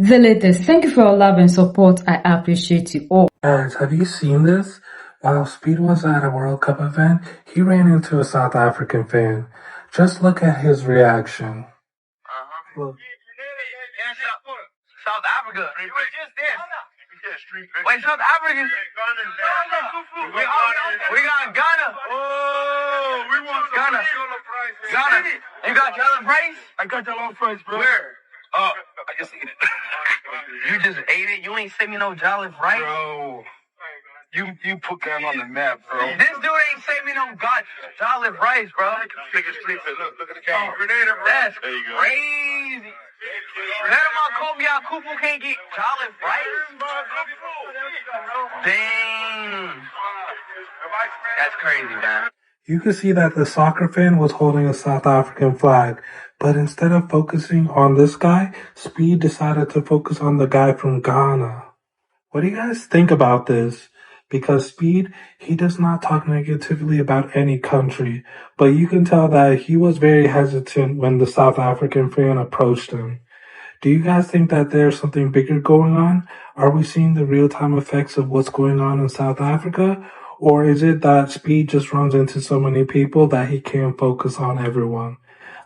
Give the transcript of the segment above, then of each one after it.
the latest. Thank you for your love and support. I appreciate you all. Guys, have you seen this? While Speed was at a World Cup event, he ran into a South African fan. Just look at his reaction. Look. South Africa. We were just there. Wait, South African. We got Ghana. Oh, we want Ghana. Ghana. You got jollof rice? I got jollof rice, bro. Where? Oh, I just ate it. You just ate it? You ain't sent me no jollof rice? Bro, you put that on the map, bro. This dude ain't sent me no jollof rice, bro. Look at the camera. That's There you go. crazy. None of my Kobe Kufu can't get jollof rice? Dang. That's crazy, man. You could see that the soccer fan was holding a South African flag, but instead of focusing on this guy, Speed decided to focus on the guy from Ghana. What do you guys think about this? Because Speed, he does not talk negatively about any country, but you can tell that he was very hesitant when the South African fan approached him. Do you guys think that there's something bigger going on? Are we seeing the real-time effects of what's going on in South Africa? Or is it that Speed just runs into so many people that he can't focus on everyone?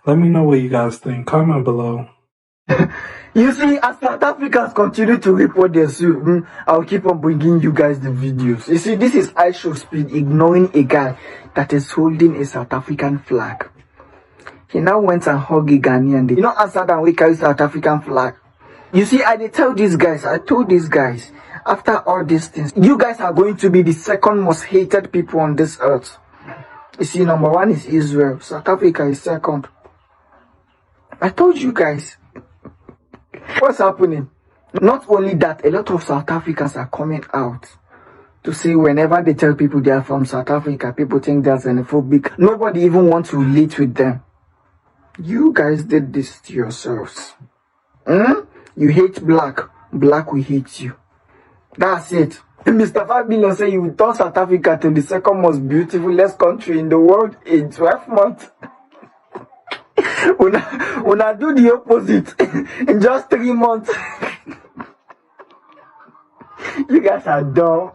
Let me know what you guys think. Comment below. You see, as South Africans continue to report their suit, I'll keep on bringing you guys the videos. You see, this is Ishowspeed ignoring a guy that is holding a South African flag. He now went and hugged a Ghanaian. You know, answer than we carry South African flag. You see, I told these guys, after all these things, you guys are going to be the second most hated people on this earth. You see, number one is Israel. South Africa is second. I told you guys. What's happening? Not only that, a lot of South Africans are coming out to say whenever they tell people they are from South Africa, people think they're xenophobic. Nobody even wants to relate with them. You guys did this to yourselves. You hate black. Black will hate you. That's it. Mr. 5 Billion said you will turn South Africa to the second most beautifulest country in the world in 12 months. Una do the opposite in just 3 months. You guys are dumb.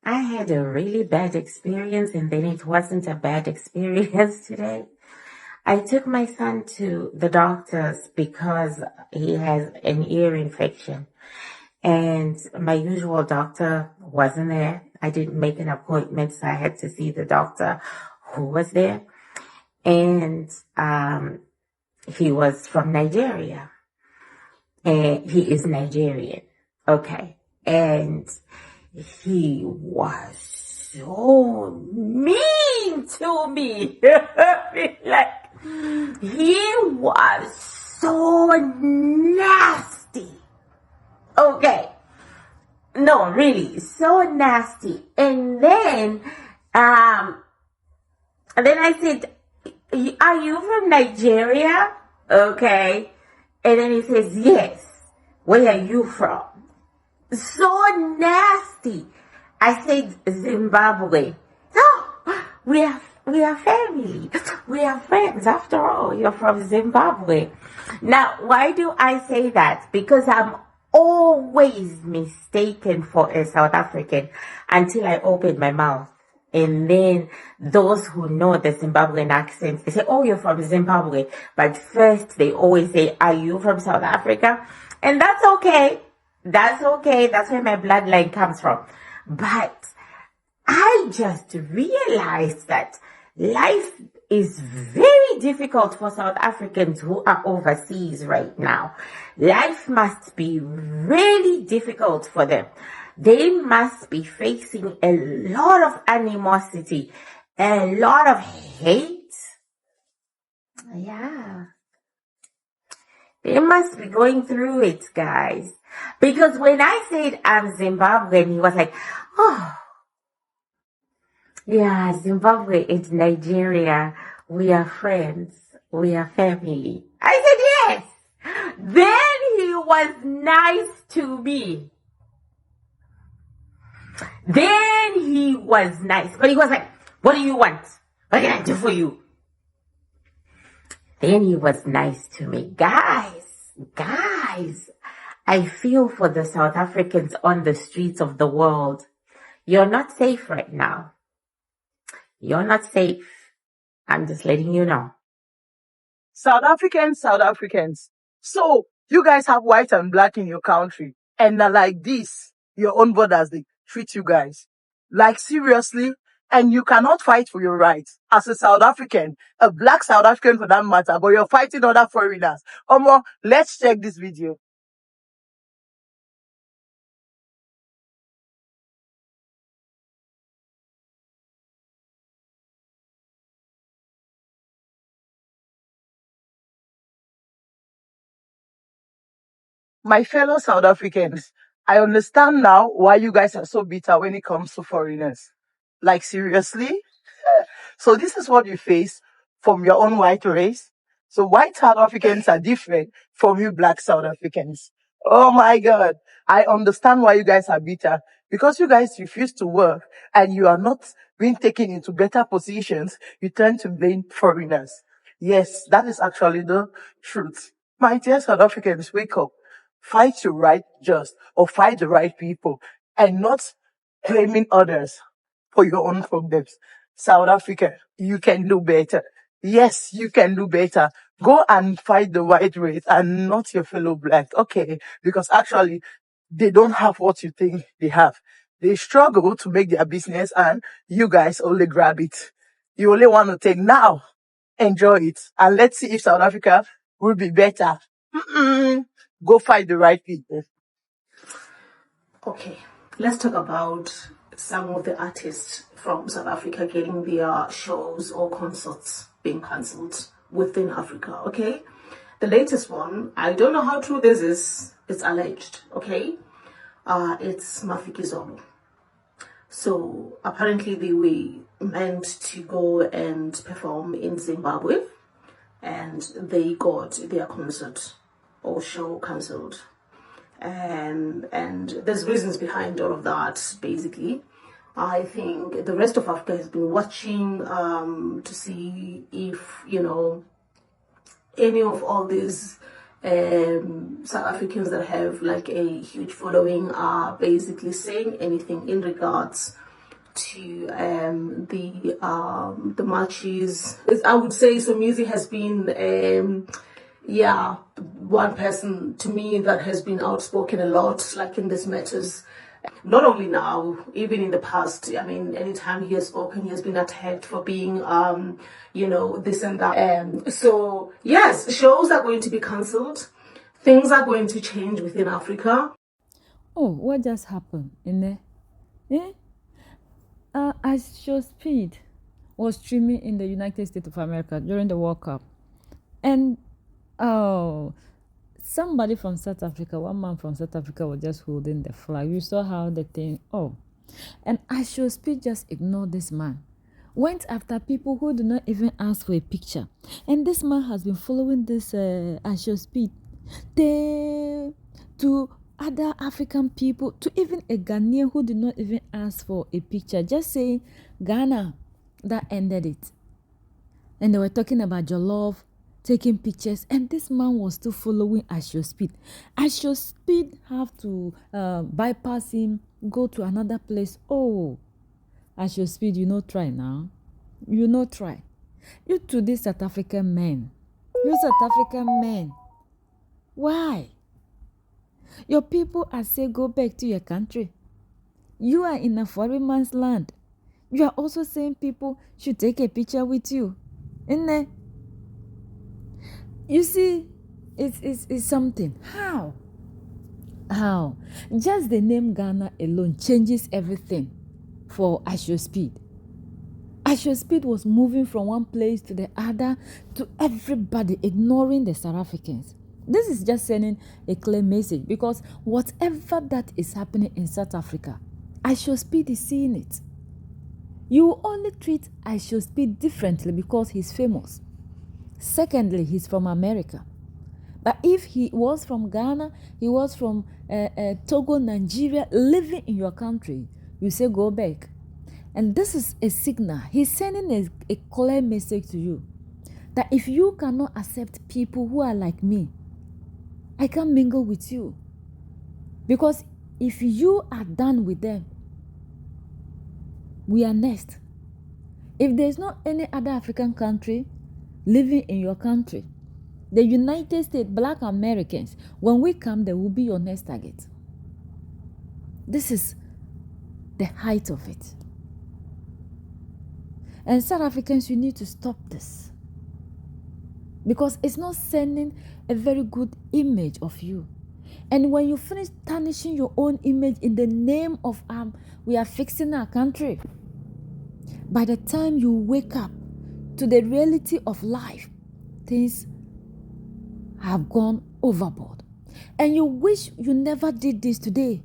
I had a really bad experience, and then it wasn't a bad experience today. I took my son to the doctor's because he has an ear infection, and my usual doctor wasn't there. I didn't make an appointment, so I had to see the doctor who was there. And he was from Nigeria. And he is Nigerian. Okay. And he was so mean to me. Like, he was so nasty. Okay. No, really, so nasty. And then I said, are you from Nigeria? Okay. And then he says, yes. Where are you from? So nasty. I said, Zimbabwe. No, we are family. We are friends. After all, you're from Zimbabwe. Now, why do I say that? Because I'm always mistaken for a South African until I open my mouth. And then those who know the Zimbabwean accent, they say, oh, you're from Zimbabwe. But first, they always say, are you from South Africa? And that's okay. That's okay. That's where my bloodline comes from. But I just realized that life is very difficult for South Africans who are overseas right now. Life must be really difficult for them. They must be facing a lot of animosity, a lot of hate. Yeah. They must be going through it, guys. Because when I said I'm Zimbabwean, he was like, oh, yeah, Zimbabwe is Nigeria. We are friends. We are family. I said, yes. Then he was nice to me. Then he was nice. But he was like, what do you want? What can I do for you? Then he was nice to me. Guys, I feel for the South Africans on the streets of the world. You're not safe right now. You're not safe. I'm just letting you know. South Africans. So you guys have white and black in your country, and like this, your own brothers they treat you guys. Like seriously, and you cannot fight for your rights as a South African, a black South African for that matter, but you're fighting other foreigners. Omo, let's check this video. My fellow South Africans, I understand now why you guys are so bitter when it comes to foreigners. Like seriously? So this is what you face from your own white race. So white South Africans are different from you black South Africans. Oh my God. I understand why you guys are bitter because you guys refuse to work and you are not being taken into better positions. You tend to blame foreigners. Yes, that is actually the truth. My dear South Africans, wake up. Fight your right just or fight the right people and not blaming others for your own problems. South Africa, you can do better. Yes, you can do better. Go and fight the white race and not your fellow black. Okay. Because actually, they don't have what you think they have. They struggle to make their business and you guys only grab it. You only want to take now. Enjoy it. And let's see if South Africa will be better. Go fight the right people. Okay, let's talk about some of the artists from South Africa getting their shows or concerts being cancelled within Africa, okay? The latest one, I don't know how true this is, it's alleged, okay? It's Mafiki Zolo. So apparently they were meant to go and perform in Zimbabwe and they got their concert or show cancelled. And there's reasons behind all of that, basically. I think the rest of Africa has been watching to see if, any of all these South Africans that have like a huge following are basically saying anything in regards to the marches. I would say so music has been one person to me that has been outspoken a lot, like in these matters. Not only now, even in the past. I mean, anytime he has spoken, he has been attacked for being, this and that. So, yes, shows are going to be cancelled. Things are going to change within Africa. Oh, what just happened in there? Ishowspeed was streaming in the United States of America during the World Cup. And somebody from South Africa, one man from South Africa was just holding the flag. You saw how the thing, and Ishowspeed just ignored this man. Went after people who did not even ask for a picture. And this man has been following this Ishowspeed to other African people, to even a Ghanaian who did not even ask for a picture. Just saying, Ghana, that ended it. And they were talking about Jollof, taking pictures, and this man was still following Ishowspeed. Ishowspeed have to bypass him, go to another place. Oh, Ishowspeed, try now. Try. You to these South African men. You South African men. Why? Your people are saying go back to your country. You are in a foreign man's land. You are also saying people should take a picture with you. Isn't it? You see, it's something. How? Just the name Ghana alone changes everything for Ishowspeed. Ishowspeed was moving from one place to the other to everybody, ignoring the South Africans. This is just sending a clear message because whatever that is happening in South Africa, Ishowspeed is seeing it. You will only treat Ishowspeed differently because he's famous. Secondly, he's from America. But if he was from Ghana, he was from Togo, Nigeria, living in your country, you say go back. And this is a signal. He's sending a clear message to you that if you cannot accept people who are like me, I can't mingle with you. Because if you are done with them, we are next. If there's not any other African country living in your country, the United States, Black Americans, when we come, they will be your next target. This is the height of it. And South Africans, you need to stop this. Because it's not sending a very good image of you. And when you finish tarnishing your own image in the name of we are fixing our country, by the time you wake up to the reality of life, things have gone overboard. And you wish you never did this today.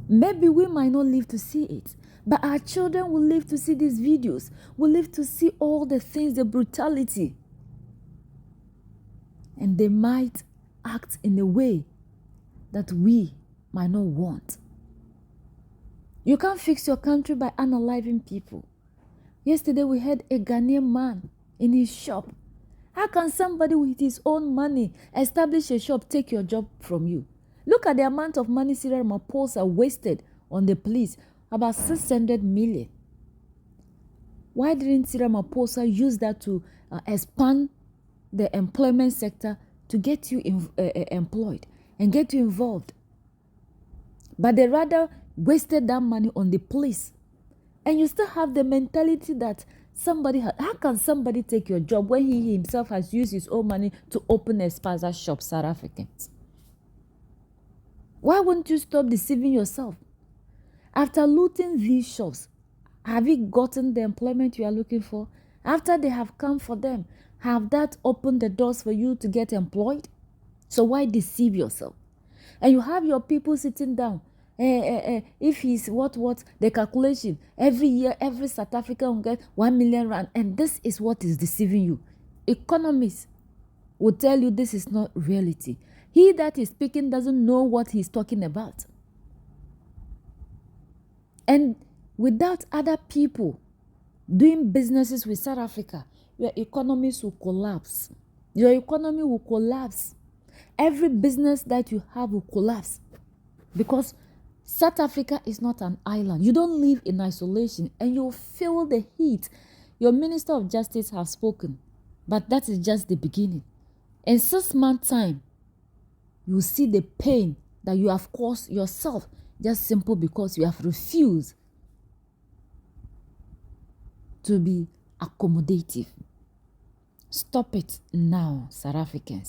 Maybe we might not live to see it, but our children will live to see these videos, will live to see all the things, the brutality. And they might act in a way that we might not want. You can't fix your country by unaliving people. Yesterday we had a Ghanaian man in his shop. How can somebody with his own money establish a shop, take your job from you? Look at the amount of money Cyril Ramaphosa wasted on the police, about 600 million. Why didn't Cyril Ramaphosa use that to expand the employment sector to get you employed and get you involved? But they rather wasted that money on the police. And you still have the mentality that how can somebody take your job when he himself has used his own money to open a spaza shop, South Africans? Why won't you stop deceiving yourself? After looting these shops, have you gotten the employment you are looking for? After they have come for them, have that opened the doors for you to get employed? So why deceive yourself? And you have your people sitting down. If he's the calculation, every year, every South African will get 1 million rand. And this is what is deceiving you. Economists will tell you this is not reality. He that is speaking doesn't know what he's talking about. And without other people doing businesses with South Africa, your economies will collapse. Your economy will collapse. Every business that you have will collapse. Because South Africa is not an island. You don't live in isolation and you'll feel the heat. Your Minister of Justice has spoken, but that is just the beginning. In 6 months' time, you'll see the pain that you have caused yourself just simple because you have refused to be accommodative. Stop it now, South Africans.